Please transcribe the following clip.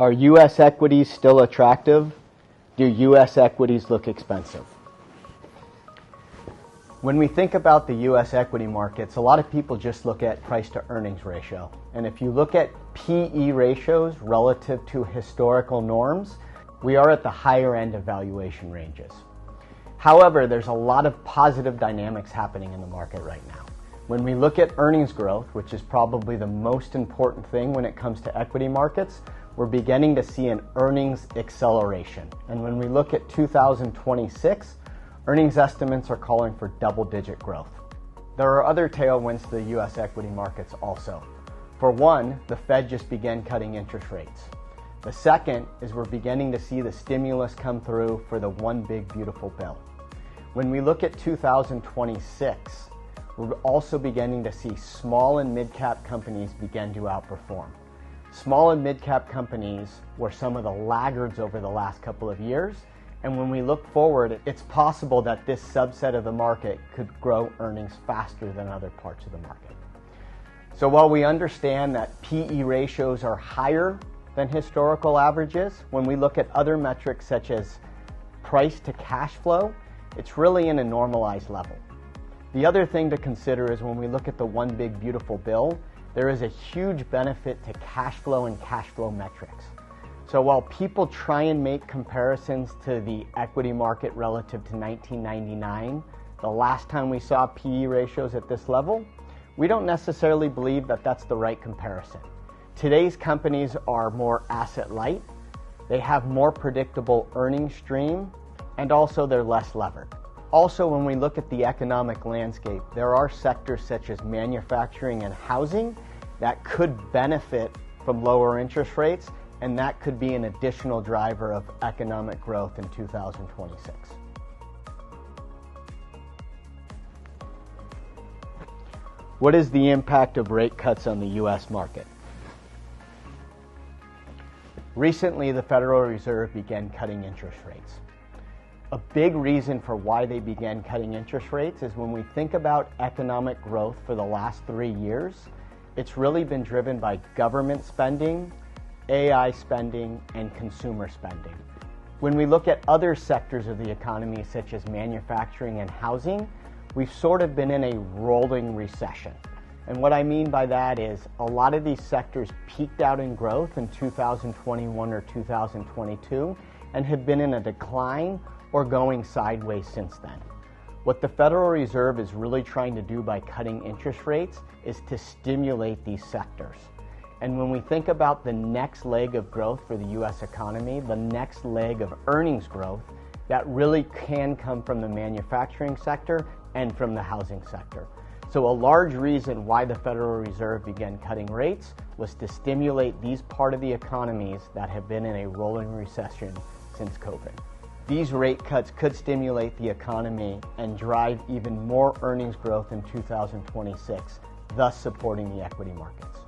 Are U.S. equities still attractive? Do U.S. equities look expensive? When we think about the U.S. equity markets, a lot of people just look at price to earnings ratio. And if you look at PE ratios relative to historical norms, we are at the higher end of valuation ranges. However, there's a lot of positive dynamics happening in the market right now. When we look at earnings growth, which is probably the most important thing when it comes to equity markets, we're beginning to see an earnings acceleration. And when we look at 2026, earnings estimates are calling for double-digit growth. There are other tailwinds to the U.S. equity markets also. For one, the Fed just began cutting interest rates. The second is we're beginning to see the stimulus come through for the One Big Beautiful Bill. When we look at 2026, we're also beginning to see small and mid-cap companies begin to outperform. Small and mid-cap companies were some of the laggards over the last couple of years, and when we look forward, it's possible that this subset of the market could grow earnings faster than other parts of the market. So while we understand that PE ratios are higher than historical averages, when we look at other metrics such as price to cash flow, it's really in a normalized level. The other thing to consider is when we look at the One Big Beautiful Bill, there is a huge benefit to cash flow and cash flow metrics. So while people try and make comparisons to the equity market relative to 1999, the last time we saw PE ratios at this level, we don't necessarily believe that that's the right comparison. Today's companies are more asset light, they have more predictable earnings stream, and also they're less levered. Also, when we look at the economic landscape, there are sectors such as manufacturing and housing that could benefit from lower interest rates, and that could be an additional driver of economic growth in 2026. What is the impact of rate cuts on the U.S. market? Recently, the Federal Reserve began cutting interest rates. A big reason for why they began cutting interest rates is when we think about economic growth for the last 3 years, it's really been driven by government spending, AI spending, and consumer spending. When we look at other sectors of the economy, such as manufacturing and housing, we've sort of been in a rolling recession. And what I mean by that is a lot of these sectors peaked out in growth in 2021 or 2022 and have been in a decline or going sideways since then. What the Federal Reserve is really trying to do by cutting interest rates is to stimulate these sectors. And when we think about the next leg of growth for the U.S. economy, the next leg of earnings growth, that really can come from the manufacturing sector and from the housing sector. So a large reason why the Federal Reserve began cutting rates was to stimulate these part of the economies that have been in a rolling recession since COVID. These rate cuts could stimulate the economy and drive even more earnings growth in 2026, thus supporting the equity markets.